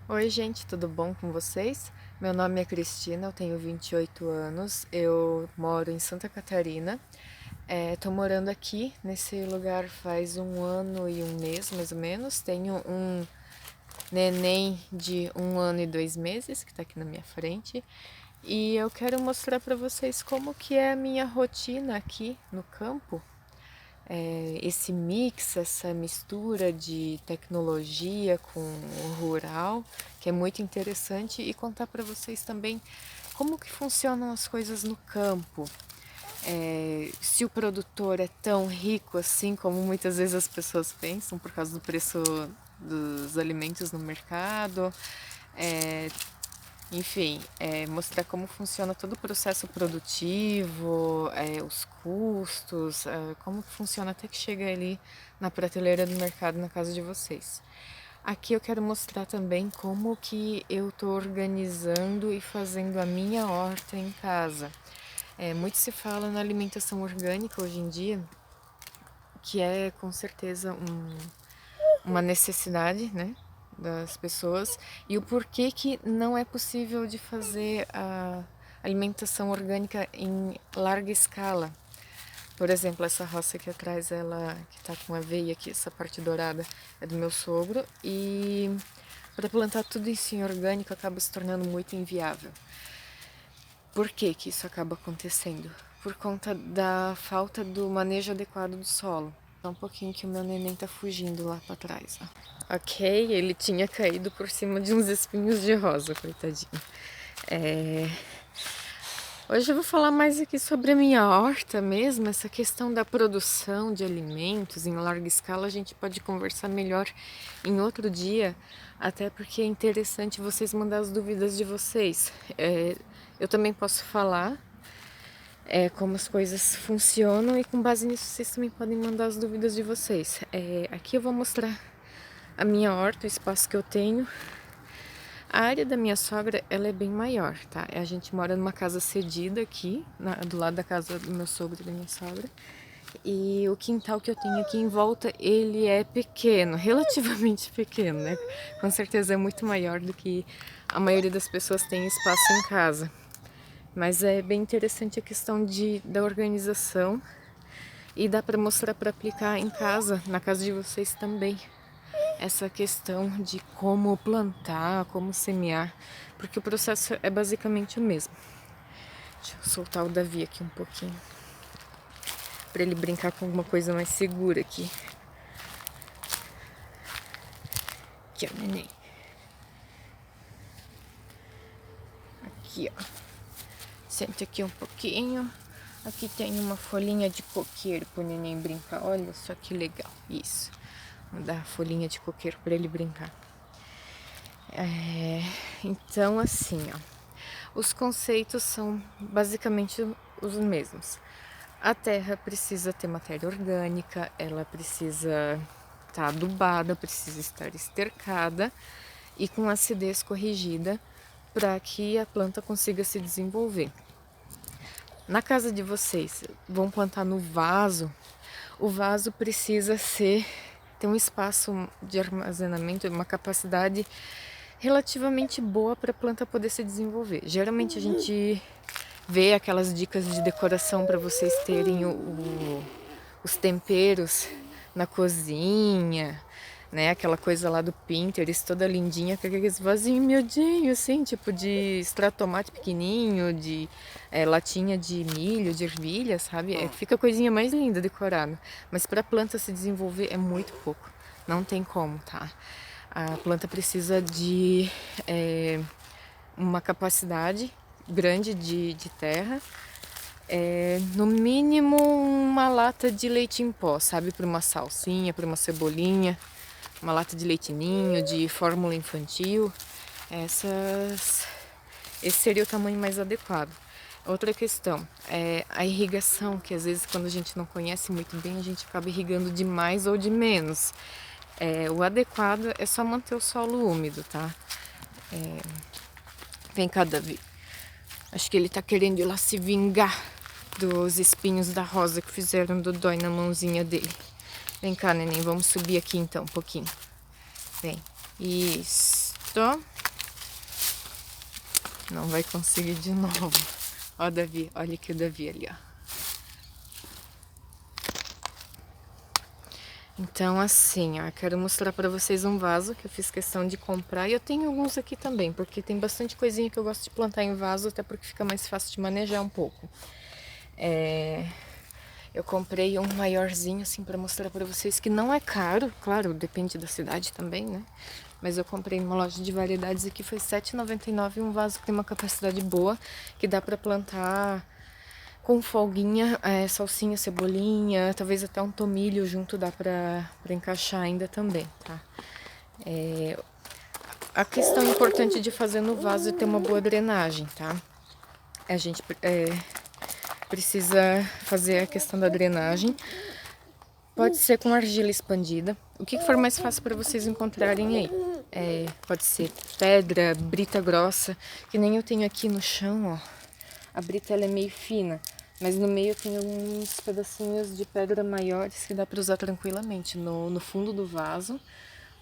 Oi, gente, tudo bom com vocês? Meu nome é Cristina, eu tenho 28 anos, eu moro em Santa Catarina. Tô morando aqui nesse lugar faz 1 ano e 1 mês, mais ou menos. Tenho um neném de 1 ano e 2 meses que tá aqui na minha frente. E eu quero mostrar para vocês como que é a minha rotina aqui no campo. Esse mix, essa mistura de tecnologia com o rural, que é muito interessante, e contar para vocês também como que funcionam as coisas no campo. Se o produtor é tão rico assim como muitas vezes as pessoas pensam por causa do preço dos alimentos no mercado. É, enfim, mostrar como funciona todo o processo produtivo, os custos, como que funciona até que chega ali na prateleira do mercado na casa de vocês. Aqui eu quero mostrar também como que eu estou organizando e fazendo a minha horta em casa. Muito se fala na alimentação orgânica hoje em dia, que é com certeza uma necessidade, né, das pessoas, e o porquê que não é possível de fazer a alimentação orgânica em larga escala. Por exemplo, essa roça aqui atrás, ela que tá com aveia aqui, essa parte dourada, é do meu sogro, e para plantar tudo isso em orgânico acaba se tornando muito inviável. Por que que isso acaba acontecendo? Por conta da falta do manejo adequado do solo. Só um pouquinho que o meu neném tá fugindo lá pra trás, ó. Ok, ele tinha caído por cima de uns espinhos de rosa, coitadinho. Hoje eu vou falar mais aqui sobre a minha horta mesmo, essa questão da produção de alimentos em larga escala. A gente pode conversar melhor em outro dia, até porque é interessante vocês mandar as dúvidas de vocês. Eu também posso falar como as coisas funcionam, e com base nisso vocês também podem mandar as dúvidas de vocês. Aqui eu vou mostrar a minha horta, o espaço que eu tenho. A área da minha sogra, ela é bem maior, tá? A gente mora numa casa cedida aqui, do lado da casa do meu sogro e da minha sogra. E o quintal que eu tenho aqui em volta, ele é pequeno, relativamente pequeno, né? Com certeza é muito maior do que a maioria das pessoas tem espaço em casa. Mas é bem interessante a questão da organização, e dá para mostrar para aplicar em casa, na casa de vocês também, essa questão de como plantar, como semear, porque o processo é basicamente o mesmo. Deixa eu soltar o Davi aqui um pouquinho, para ele brincar com alguma coisa mais segura aqui. Aqui, ó, neném. Aqui, ó. Senta aqui um pouquinho. Aqui tem uma folhinha de coqueiro pro neném brincar. Olha só que legal. Isso. Vou dar a folhinha de coqueiro para ele brincar. Então, assim, ó. Os conceitos são basicamente os mesmos. A terra precisa ter matéria orgânica, ela precisa estar adubada, precisa estar estercada e com acidez corrigida para que a planta consiga se desenvolver. Na casa de vocês, vão plantar no vaso. O vaso precisa ter um espaço de armazenamento, uma capacidade relativamente boa para a planta poder se desenvolver. Geralmente a gente vê aquelas dicas de decoração para vocês terem os temperos na cozinha, né? Aquela coisa lá do Pinterest, toda lindinha, com aqueles vasinhos miudinhos, assim, tipo de extrato de tomate pequenininho, de latinha de milho, de ervilha, sabe? Fica a coisinha mais linda decorada. Mas para a planta se desenvolver é muito pouco. Não tem como, tá? A planta precisa de uma capacidade grande de terra, no mínimo uma lata de leite em pó, sabe? Para uma salsinha, para uma cebolinha, uma lata de leite ninho, de fórmula infantil. Esse seria o tamanho mais adequado. Outra questão é a irrigação, que às vezes quando a gente não conhece muito bem, a gente acaba irrigando de mais ou de menos. O adequado é só manter o solo úmido, tá? Vem cá, Davi. Acho que ele tá querendo ir lá se vingar dos espinhos da rosa que fizeram do dói na mãozinha dele. Vem cá, neném, vamos subir aqui então um pouquinho. Vem. Isso. Não vai conseguir de novo. Ó, Davi, olha aqui o Davi ali, ó. Então, assim, ó, quero mostrar pra vocês um vaso que eu fiz questão de comprar. E eu tenho alguns aqui também, porque tem bastante coisinha que eu gosto de plantar em vaso, até porque fica mais fácil de manejar um pouco. Eu comprei um maiorzinho, assim, pra mostrar pra vocês que não é caro. Claro, depende da cidade também, né? Mas eu comprei numa loja de variedades aqui, foi R$ 7,99, um vaso que tem uma capacidade boa, que dá pra plantar com folguinha, salsinha, cebolinha, talvez até um tomilho junto dá pra encaixar ainda também, tá? A questão importante de fazer no vaso é ter uma boa drenagem, tá? A gente precisa fazer a questão da drenagem. Pode ser com argila expandida. O que for mais fácil para vocês encontrarem aí. Pode ser pedra, brita grossa, que nem eu tenho aqui no chão, ó. A brita ela é meio fina, mas no meio tem uns pedacinhos de pedra maiores que dá para usar tranquilamente no fundo do vaso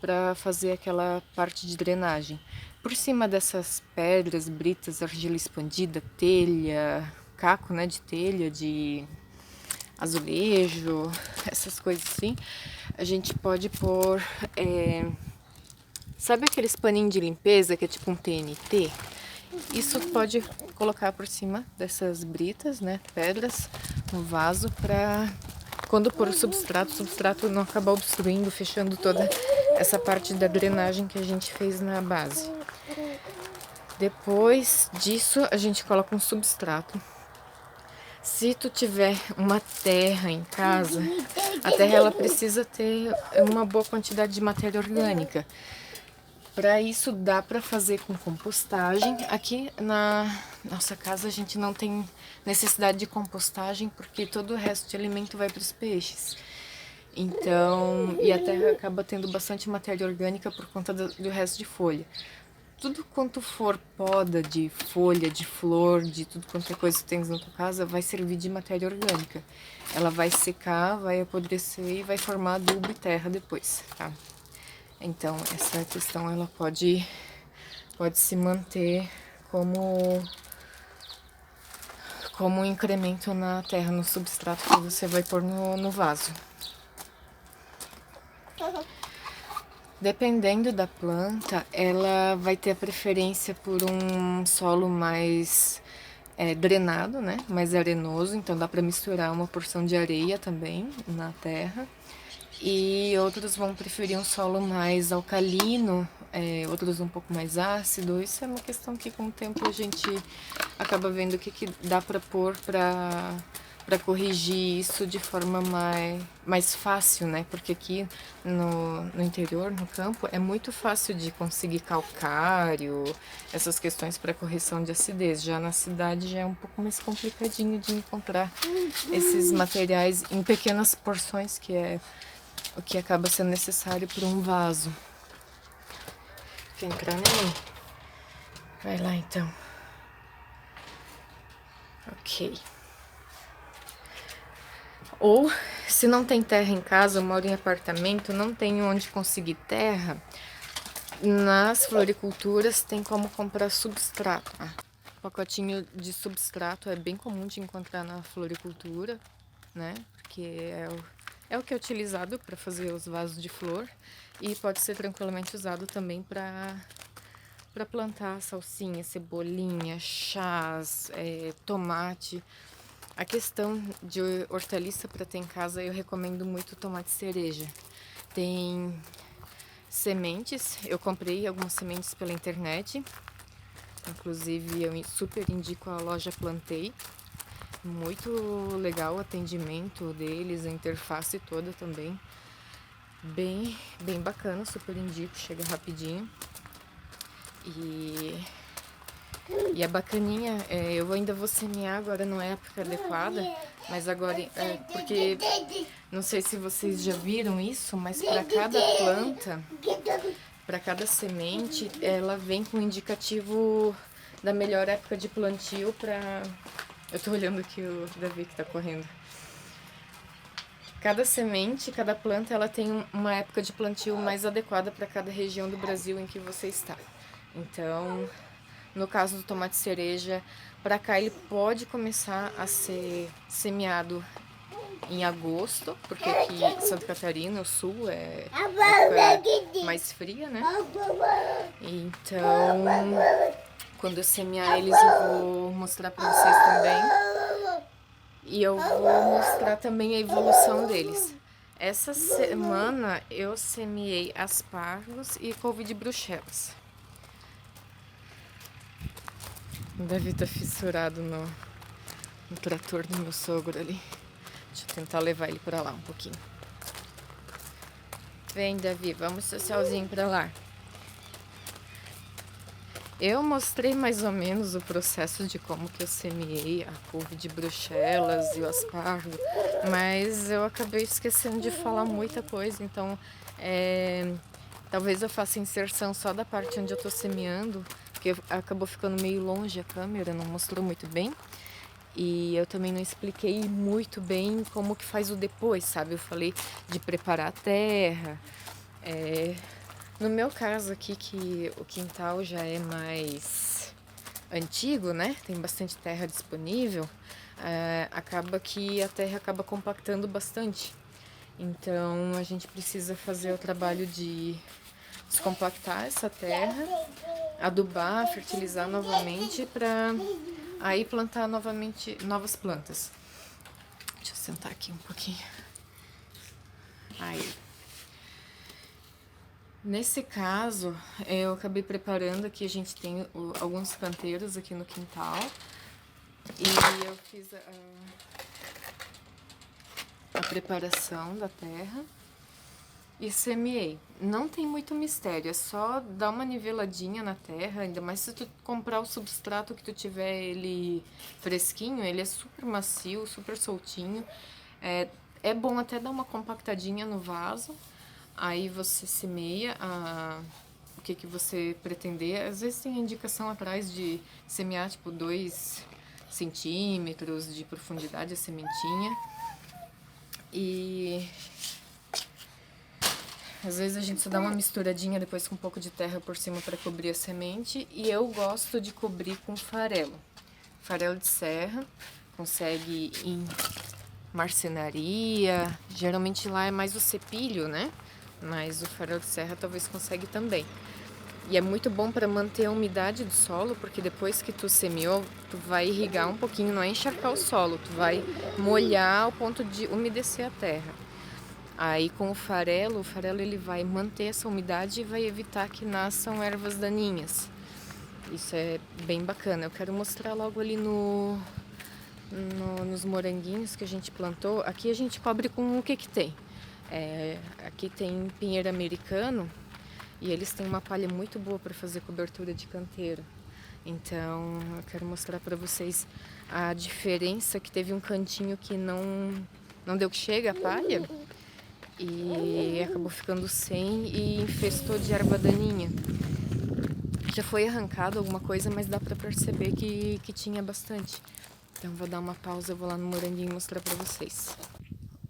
para fazer aquela parte de drenagem. Por cima dessas pedras, britas, argila expandida, telha, caco, né, de telha, de azulejo, essas coisas assim, a gente pode pôr, sabe aqueles paninhos de limpeza que é tipo um TNT? Isso pode colocar por cima dessas britas, né, pedras, no vaso, para quando pôr o substrato não acabar obstruindo, fechando toda essa parte da drenagem que a gente fez na base. Depois disso, a gente coloca um substrato. Se tu tiver uma terra em casa, a terra ela precisa ter uma boa quantidade de matéria orgânica. Para isso dá para fazer com compostagem. Aqui na nossa casa a gente não tem necessidade de compostagem porque todo o resto de alimento vai para os peixes. Então, e a terra acaba tendo bastante matéria orgânica por conta do resto de folha. Tudo quanto for poda de folha, de flor, de tudo quanto é coisa que tens na tua casa, vai servir de matéria orgânica. Ela vai secar, vai apodrecer e vai formar adubo e terra depois, tá? Então, essa questão ela pode se manter como um incremento na terra, no substrato que você vai pôr no vaso. Dependendo da planta, ela vai ter a preferência por um solo mais drenado, né? Mais arenoso, então dá para misturar uma porção de areia também na terra. E outros vão preferir um solo mais alcalino, outros um pouco mais ácido. Isso é uma questão que com o tempo a gente acaba vendo o que dá para pôr para corrigir isso de forma mais fácil, né? Porque aqui no interior, no campo, é muito fácil de conseguir calcário, essas questões para correção de acidez. Já na cidade já é um pouco mais complicadinho de encontrar esses materiais em pequenas porções, que é o que acaba sendo necessário para um vaso. Quer entrar nele? Vai lá então. Ok. Ou, se não tem terra em casa, eu moro em apartamento, não tenho onde conseguir terra, nas floriculturas tem como comprar substrato. Pacotinho de substrato é bem comum de encontrar na floricultura, né? Porque é o que é utilizado para fazer os vasos de flor e pode ser tranquilamente usado também para plantar salsinha, cebolinha, chás, tomate. A questão de hortaliça para ter em casa, eu recomendo muito tomate cereja. Tem sementes, eu comprei algumas sementes pela internet, inclusive eu super indico a loja Plantei. Muito legal o atendimento deles, a interface toda também. Bem bacana, super indico, chega rapidinho. E é bacaninha, eu ainda vou semear agora, não é a época adequada, mas agora, porque não sei se vocês já viram isso, mas para cada planta, para cada semente, ela vem com um indicativo da melhor época de plantio para... Eu tô olhando aqui o Davi que tá correndo. Cada semente, cada planta, ela tem uma época de plantio mais adequada para cada região do Brasil em que você está. Então, No caso do tomate cereja, para cá ele pode começar a ser semeado em agosto, porque aqui em Santa Catarina, o sul, é época mais fria, né? Então, quando eu semear eles, eu vou mostrar para vocês também. E eu vou mostrar também a evolução deles. Essa semana eu semeei aspargos e couve de bruxelas. O Davi tá fissurado no trator do meu sogro ali. Deixa eu tentar levar ele pra lá um pouquinho. Vem, Davi, vamos socialzinho pra lá. Eu mostrei mais ou menos o processo de como que eu semeei a couve de bruxelas e o aspargo, mas eu acabei esquecendo de falar muita coisa, então talvez eu faça inserção só da parte onde eu tô semeando, porque acabou ficando meio longe a câmera, não mostrou muito bem. E eu também não expliquei muito bem como que faz o depois, sabe? Eu falei de preparar a terra. No meu caso aqui, que o quintal já é mais antigo, né? Tem bastante terra disponível. Acaba que a terra acaba compactando bastante. Então a gente precisa fazer o trabalho de descompactar essa terra, adubar, fertilizar novamente para aí plantar novamente novas plantas. Deixa eu sentar aqui um pouquinho. Aí. Nesse caso, eu acabei preparando aqui, a gente tem alguns canteiros aqui no quintal. E eu fiz a preparação da terra e semeei. Não tem muito mistério, é só dar uma niveladinha na terra, ainda mais se tu comprar o substrato que tu tiver ele fresquinho, ele é super macio, super soltinho. É bom até dar uma compactadinha no vaso, aí você semeia o que você pretender. Às vezes tem indicação atrás de semear tipo 2 centímetros de profundidade a sementinha. E às vezes a gente só dá uma misturadinha depois com um pouco de terra por cima para cobrir a semente. E eu gosto de cobrir com farelo. Farelo de serra, consegue em marcenaria. Geralmente lá é mais o cepilho, né? Mas o farelo de serra talvez consegue também. E é muito bom para manter a umidade do solo, porque depois que tu semeou, tu vai irrigar um pouquinho, não é encharcar o solo, tu vai molhar ao ponto de umedecer a terra. Aí com o farelo ele vai manter essa umidade e vai evitar que nasçam ervas daninhas. Isso é bem bacana. Eu quero mostrar logo ali nos moranguinhos que a gente plantou. Aqui a gente cobre com o que tem. Aqui tem pinheiro americano e eles têm uma palha muito boa para fazer cobertura de canteiro. Então eu quero mostrar para vocês a diferença, que teve um cantinho que não deu que chega a palha e acabou ficando sem e infestou de erva daninha. Já foi arrancado alguma coisa, mas dá para perceber que tinha bastante. Então vou dar uma pausa, eu vou lá no moranguinho mostrar para vocês.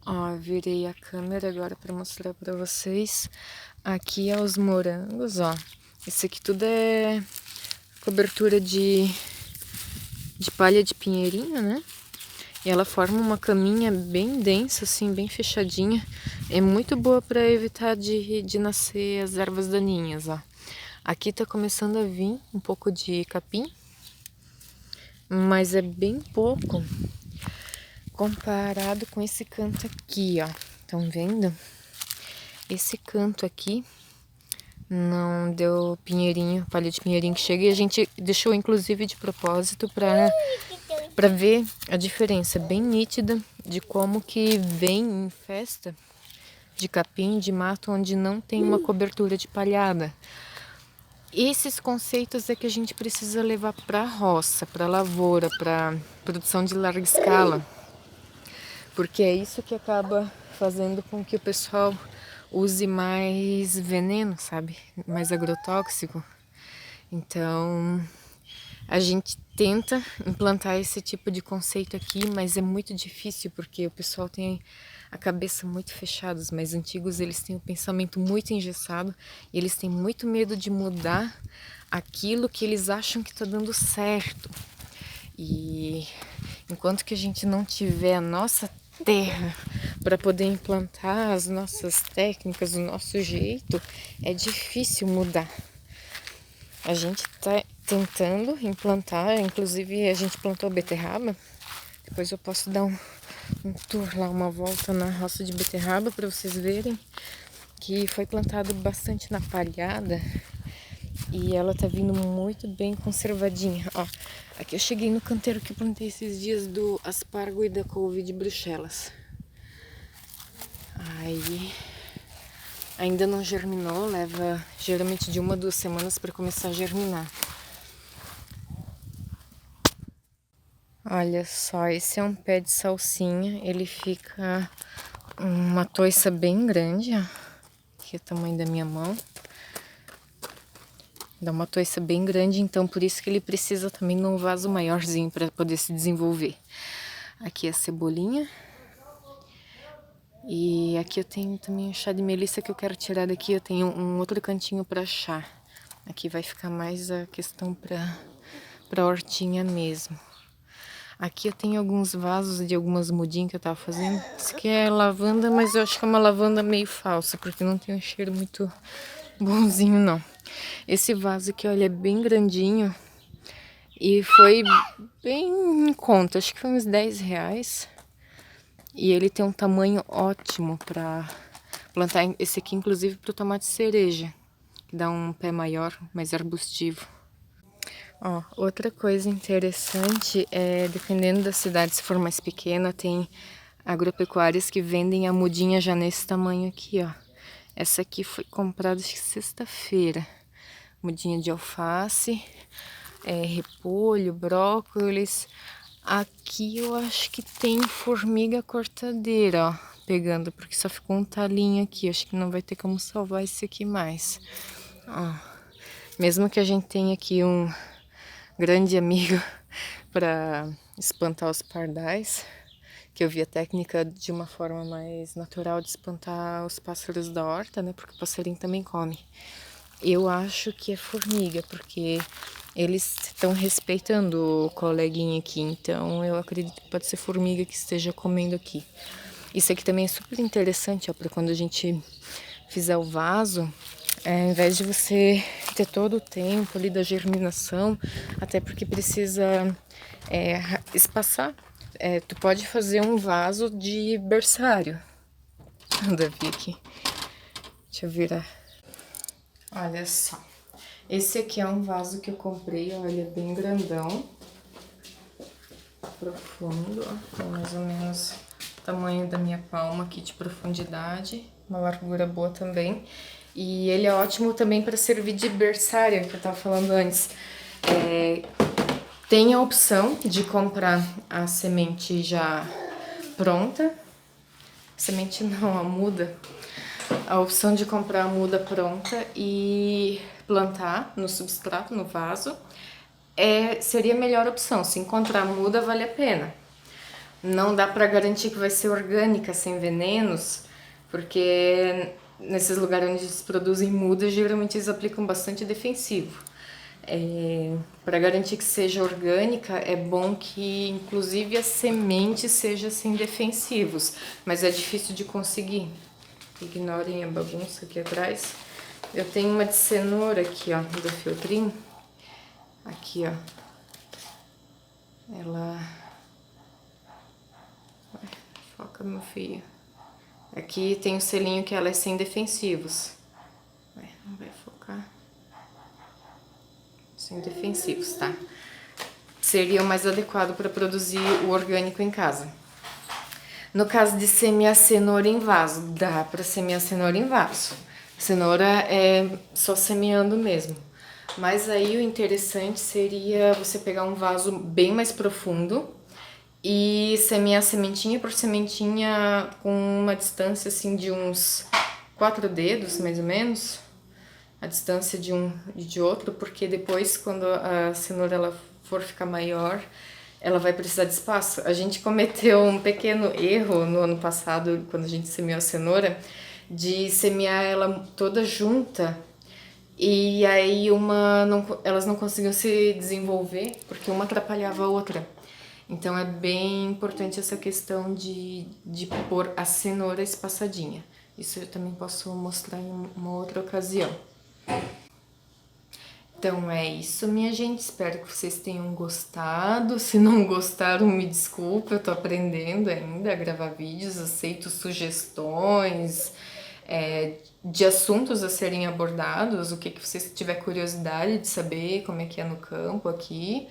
Ó, virei a câmera agora para mostrar para vocês. Aqui é os morangos, ó. Esse aqui tudo é cobertura de palha de pinheirinho, né? E ela forma uma caminha bem densa, assim, bem fechadinha. É muito boa para evitar de nascer as ervas daninhas, ó. Aqui tá começando a vir um pouco de capim, mas é bem pouco comparado com esse canto aqui, ó. Estão vendo? Esse canto aqui não deu pinheirinho, palha de pinheirinho que chega, e a gente deixou inclusive de propósito para ver a diferença bem nítida de como que vem em festa de capim, de mato, onde não tem uma cobertura de palhada. Esses conceitos é que a gente precisa levar para a roça, para a lavoura, para produção de larga escala, porque é isso que acaba fazendo com que o pessoal use mais veneno, sabe? Mais agrotóxico. Então, a gente tenta implantar esse tipo de conceito aqui, mas é muito difícil porque o pessoal tem a cabeça muito fechada. Os mais antigos, eles têm o pensamento muito engessado e eles têm muito medo de mudar aquilo que eles acham que tá dando certo. E enquanto que a gente não tiver a nossa terra para poder implantar as nossas técnicas, o nosso jeito, é difícil mudar. A gente tá tentando implantar, inclusive a gente plantou beterraba. Depois eu posso dar um tour lá, uma volta na roça de beterraba para vocês verem que foi plantado bastante na palhada e ela tá vindo muito bem conservadinha. Ó, aqui eu cheguei no canteiro que eu plantei esses dias do aspargo e da couve de Bruxelas. Aí ainda não germinou, leva geralmente de 1 a 2 semanas para começar a germinar. Olha só, esse é um pé de salsinha, ele fica uma toiça bem grande, ó, que é o tamanho da minha mão. Dá uma toiça bem grande, então por isso que ele precisa também de um vaso maiorzinho para poder se desenvolver. Aqui é a cebolinha. E aqui eu tenho também o chá de melissa que eu quero tirar daqui. Eu tenho um outro cantinho para chá. Aqui vai ficar mais a questão para hortinha mesmo. Aqui eu tenho alguns vasos de algumas mudinhas que eu tava fazendo. Isso aqui é lavanda, mas eu acho que é uma lavanda meio falsa, porque não tem um cheiro muito bonzinho, não. Esse vaso aqui, olha, é bem grandinho e foi bem em conta, acho que foi uns 10 reais. E ele tem um tamanho ótimo para plantar esse aqui, inclusive para o tomate cereja, que dá um pé maior, mais arbustivo. Ó, outra coisa interessante é, dependendo da cidade, se for mais pequena, tem agropecuárias que vendem a mudinha já nesse tamanho aqui, ó. Essa aqui foi comprada acho que sexta-feira. Mudinha de alface, repolho, brócolis. Aqui eu acho que tem formiga cortadeira, ó, pegando, porque só ficou um talinho aqui. Acho que não vai ter como salvar esse aqui mais. Ó, mesmo que a gente tenha aqui um grande amigo para espantar os pardais, que eu vi a técnica de uma forma mais natural de espantar os pássaros da horta, né? Porque o passarinho também come. Eu acho que é formiga, porque eles estão respeitando o coleguinha aqui, então eu acredito que pode ser formiga que esteja comendo aqui. Isso aqui também é super interessante, ó, para quando a gente fizer o vaso, ao invés de você ter todo o tempo ali da germinação, até porque precisa espaçar, tu pode fazer um vaso de berçário. Davi aqui, deixa eu virar. Olha só, esse aqui é um vaso que eu comprei, olha, bem grandão, profundo, ó, mais ou menos o tamanho da minha palma aqui de profundidade, uma largura boa também. E ele é ótimo também para servir de berçário, que eu tava falando antes. Tem a opção de comprar a semente já pronta, semente não, a muda. A opção de comprar a muda pronta e plantar no substrato, no vaso, seria a melhor opção. Se encontrar a muda, vale a pena. Não dá para garantir que vai ser orgânica, sem venenos, porque nesses lugares onde eles produzem mudas, geralmente eles aplicam bastante defensivo. Para garantir que seja orgânica, é bom que inclusive a semente seja sem defensivos, mas é difícil de conseguir. Ignorem a bagunça aqui atrás. Eu tenho uma de cenoura aqui, ó, do filtrinho. Aqui, ó. Ela... Foca, meu filho. Aqui tem o selinho que ela é sem defensivos. Não vai focar. Sem defensivos, tá? Seria o mais adequado para produzir o orgânico em casa. No caso de semear cenoura em vaso, dá para semear cenoura em vaso. Cenoura é só semeando mesmo. Mas aí o interessante seria você pegar um vaso bem mais profundo e semear sementinha por sementinha com uma distância assim de uns 4 dedos, mais ou menos. A distância de um e de outro, porque depois quando a cenoura ela for ficar maior, ela vai precisar de espaço. A gente cometeu um pequeno erro no ano passado, quando a gente semeou a cenoura, de semear ela toda junta E aí elas não conseguiam se desenvolver porque uma atrapalhava a outra. Então é bem importante essa questão de pôr a cenoura espaçadinha. Isso eu também posso mostrar em uma outra ocasião. Então é isso, minha gente. Espero que vocês tenham gostado. Se não gostaram, me desculpa, eu tô aprendendo ainda a gravar vídeos, aceito sugestões, de assuntos a serem abordados, o que vocês tiver curiosidade de saber, como é que é no campo aqui.